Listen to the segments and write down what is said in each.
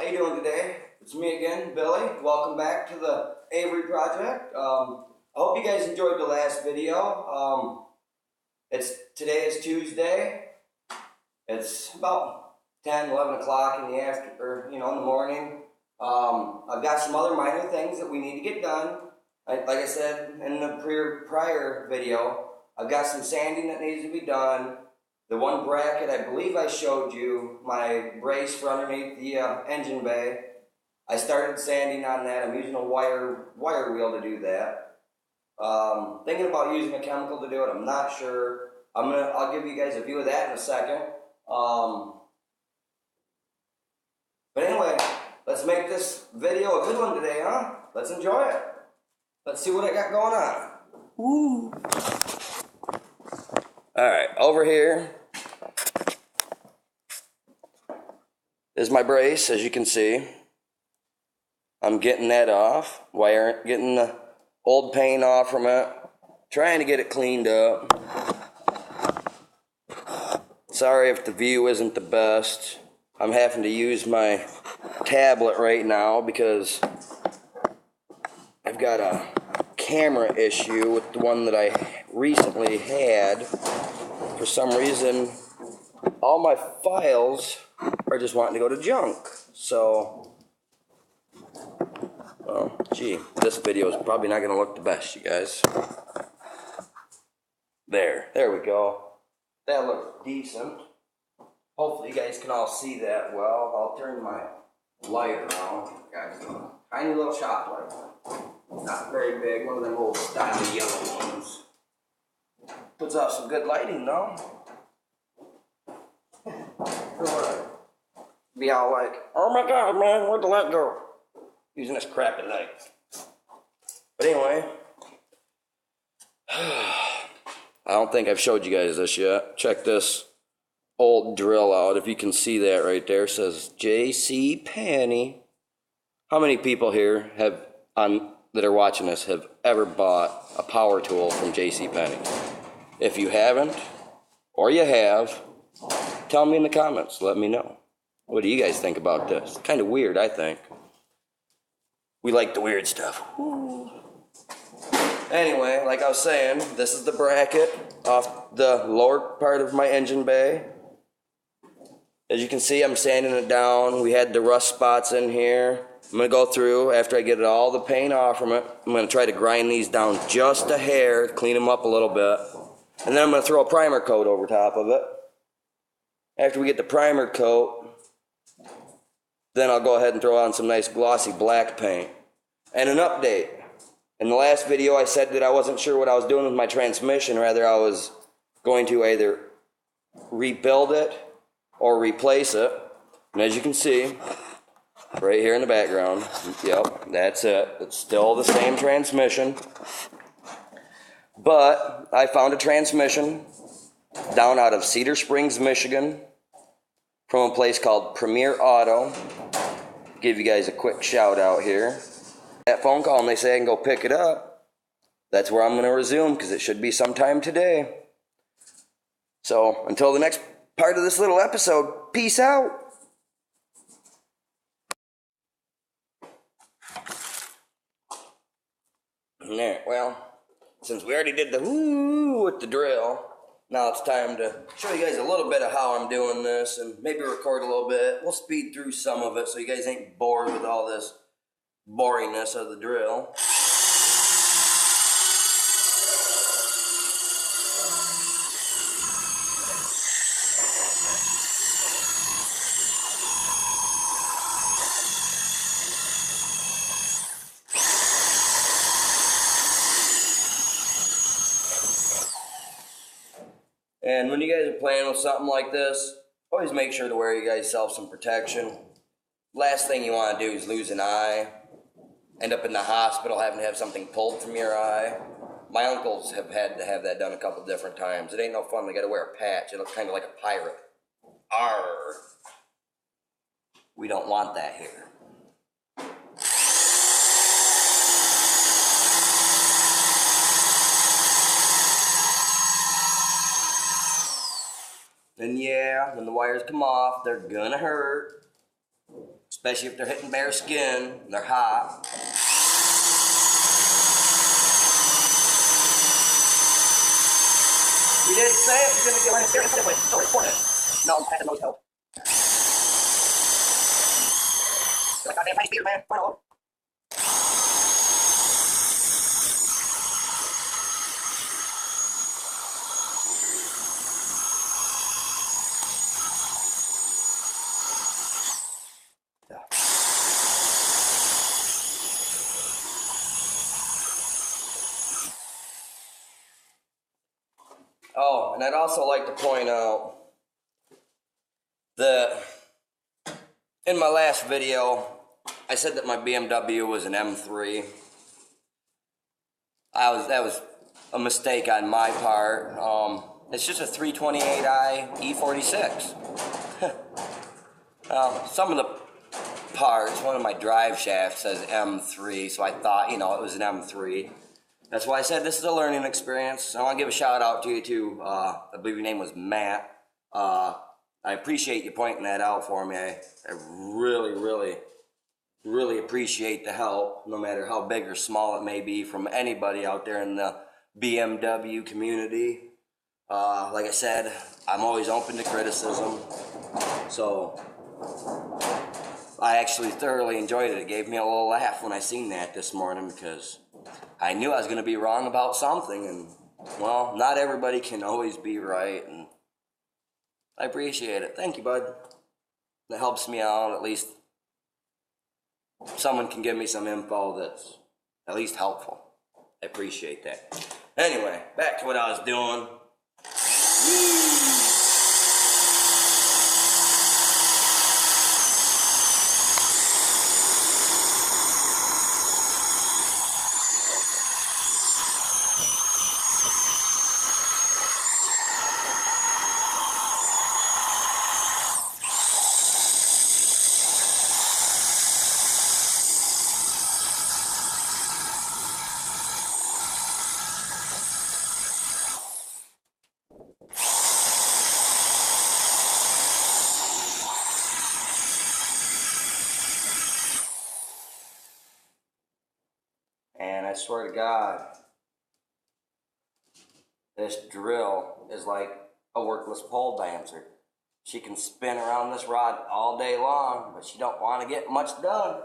how you doing today? It's me again, Billy. Welcome back to the Avery project. I hope you guys enjoyed the last video. Today is Tuesday. It's about 10, 11 o'clock in the morning. I've got some other minor things that we need to get done. Like I said in the prior video, I've got some sanding that needs to be done. The one bracket, I believe I showed you, my brace for underneath the engine bay. I started sanding on that. I'm using a wire wheel to do that. Thinking about using a chemical to do it. I'm not sure. I'll give you guys a view of that in a second. But anyway, let's make this video a good one today, huh? Let's enjoy it. Let's see what I got going on. Woo! Alright, over here is my brace, as you can see. I'm getting that off, getting the old paint off from it, trying to get it cleaned up. Sorry if the view isn't the best. I'm having to use my tablet right now because I've got a camera issue with the one that I recently had. For some reason, all my files are just wanting to go to junk. So, well, gee, this video is probably not going to look the best, you guys. There we go. That looks decent. Hopefully you guys can all see that well. I'll turn my light around. Got a tiny little shop light. Not very big, one of them old style yellow ones. Puts off some good lighting, though. Be all like, oh my god, man, where'd the light go? Using this crappy light. But anyway, I don't think I've showed you guys this yet. Check this old drill out. If you can see that right there, it says J.C. Penney. How many people here that are watching this have ever bought a power tool from J.C. Penney? If you haven't, or you have, tell me in the comments. Let me know. What do you guys think about this? Kind of weird, I think. We like the weird stuff. Ooh. Anyway, like I was saying, this is the bracket off the lower part of my engine bay. As you can see, I'm sanding it down. We had the rust spots in here. I'm going to go through, after I get all the paint off from it, I'm going to try to grind these down just a hair, clean them up a little bit. And then I'm going to throw a primer coat over top of it. After we get the primer coat, then I'll go ahead and throw on some nice glossy black paint. And an update. In the last video I said that I wasn't sure what I was doing with my transmission, rather I was going to either rebuild it or replace it. And as you can see, right here in the background, yep, that's it. It's still the same transmission. But I found a transmission down out of Cedar Springs, Michigan, from a place called Premier Auto. Give you guys a quick shout out here. That phone call and they say I can go pick it up. That's where I'm going to resume because it should be sometime today. So until the next part of this little episode, peace out. There, well, since we already did the woo with the drill, now it's time to show you guys a little bit of how I'm doing this and maybe record a little bit. We'll speed through some of it so you guys ain't bored with all this boringness of the drill. And when you guys are playing with something like this, always make sure to wear you guys self some protection. Last thing you want to do is lose an eye, end up in the hospital having to have something pulled from your eye. My uncles have had to have that done a couple different times. It ain't no fun. They got to wear a patch. It looks kind of like a pirate. Arr. We don't want that here. And yeah, when the wires come off, they're gonna hurt. especially if they're hitting bare skin, they're hot. We did say it was going to get my experience anyway, so report it. No, I had the most help. Like, goddamn high speeder, man. Point. Oh, and I'd also like to point out that in my last video, I said that my BMW was an M3. That was a mistake on my part. It's just a 328i E46. Some of the parts, one of my drive shafts says M3, so I thought, it was an M3. That's why I said this is a learning experience. I want to give a shout out to you too. I believe your name was Matt. I appreciate you pointing that out for me. I really, really, really appreciate the help, no matter how big or small it may be, from anybody out there in the BMW community. Like I said, I'm always open to criticism. So I actually thoroughly enjoyed it. It gave me a little laugh when I seen that this morning, because I knew I was going to be wrong about something, and, well, not everybody can always be right, and I appreciate it. Thank you, bud. That helps me out. At least someone can give me some info that's at least helpful. I appreciate that. Anyway, back to what I was doing. And I swear to God, this drill is like a workless pole dancer. She can spin around this rod all day long, but she don't want to get much done.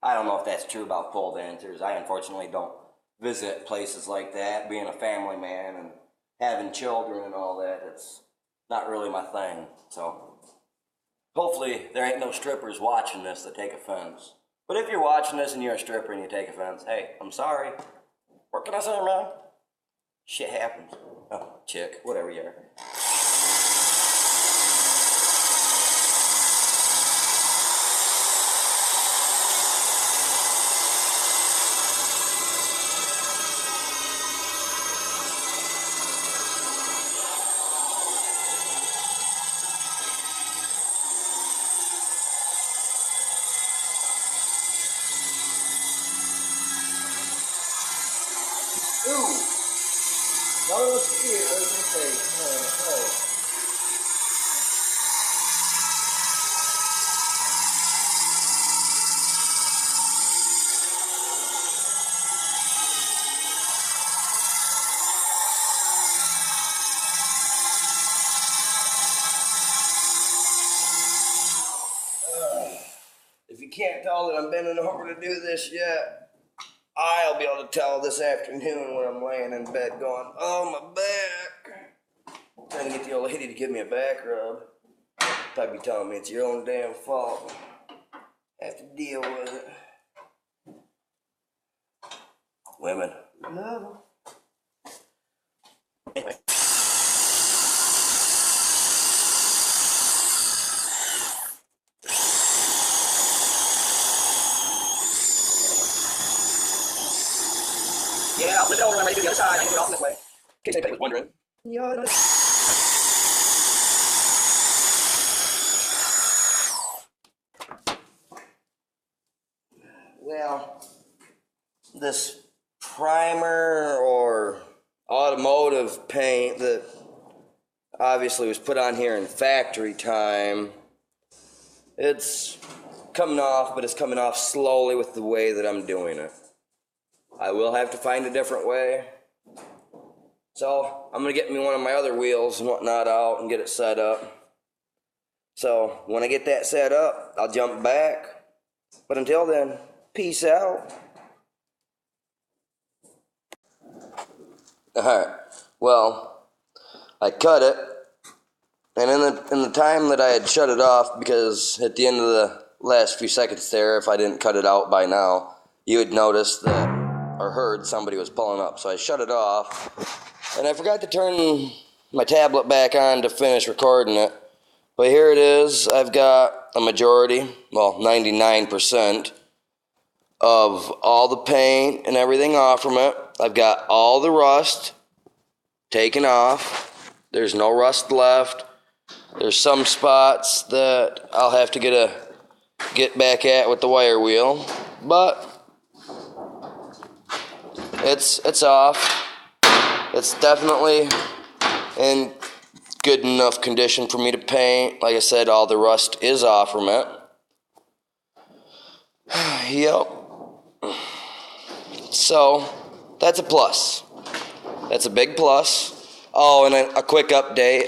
I don't know if that's true about pole dancers. I unfortunately don't visit places like that. Being a family man and having children and all that, it's not really my thing. So hopefully there ain't no strippers watching this that take offense. But if you're watching this and you're a stripper and you take offense, hey, I'm sorry. What can I say, man? Shit happens. Oh, chick, whatever you are. Ooh! Now let's see it. What does it say? If you can't tell that I'm bending over to do this yet, I'll be able to tell this afternoon when I'm laying in bed going, oh, my back. Trying to get the old lady to give me a back rub. Probably be telling me it's your own damn fault. Have to deal with it. Women. No. Anyway. Yeah, I'll flip it over when I'm ready to do the other side. I can do it off this way. In case anybody was wondering. Yeah. Well, this primer or automotive paint that obviously was put on here in factory time. It's coming off, but it's coming off slowly with the way that I'm doing it. I will have to find a different way. So I'm going to get me one of my other wheels and whatnot out and get it set up. So when I get that set up, I'll jump back. But until then, peace out. Alright, well, I cut it. And in the time that I had shut it off, because at the end of the last few seconds there, if I didn't cut it out by now, you would notice that, or heard somebody was pulling up. So I shut it off, and I forgot to turn my tablet back on to finish recording it. But here it is. I've got a majority, well, 99% of all the paint and everything off from it. I've got all the rust taken off. There's no rust left. There's some spots that I'll have to get back at with the wire wheel, but it's off. It's definitely in good enough condition for me to paint. Like I said, all the rust is off from it. Yep. So that's a plus. That's a big plus. Oh, and a quick update.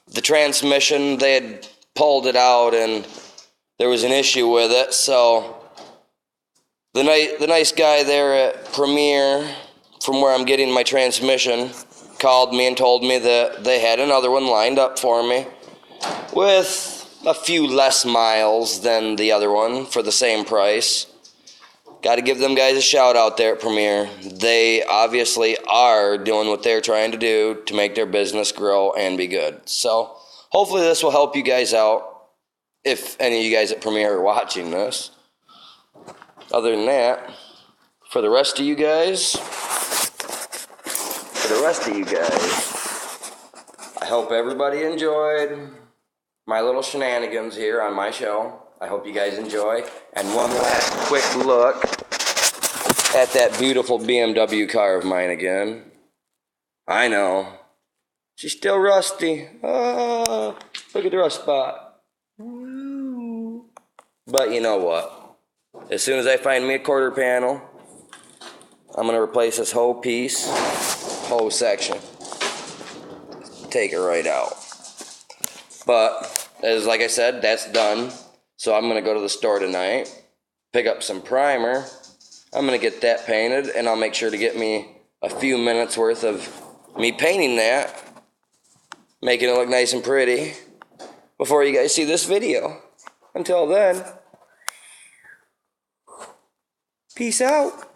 The transmission, they had pulled it out and there was an issue with it. So the nice guy there at Premier, from where I'm getting my transmission, called me and told me that they had another one lined up for me with a few less miles than the other one for the same price. Got to give them guys a shout out there at Premier. They obviously are doing what they're trying to do to make their business grow and be good. So hopefully this will help you guys out, if any of you guys at Premier are watching this. Other than that, for the rest of you guys, I hope everybody enjoyed my little shenanigans here on my show. I hope you guys enjoy. And one last quick look at that beautiful BMW car of mine again. I know. She's still rusty. Oh, look at the rust spot. But you know what? As soon as I find me a quarter panel, I'm going to replace this whole piece, whole section. Take it right out. But, as like I said, that's done. So I'm going to go to the store tonight, pick up some primer. I'm going to get that painted, and I'll make sure to get me a few minutes worth of me painting that, making it look nice and pretty before you guys see this video. Until then, peace out.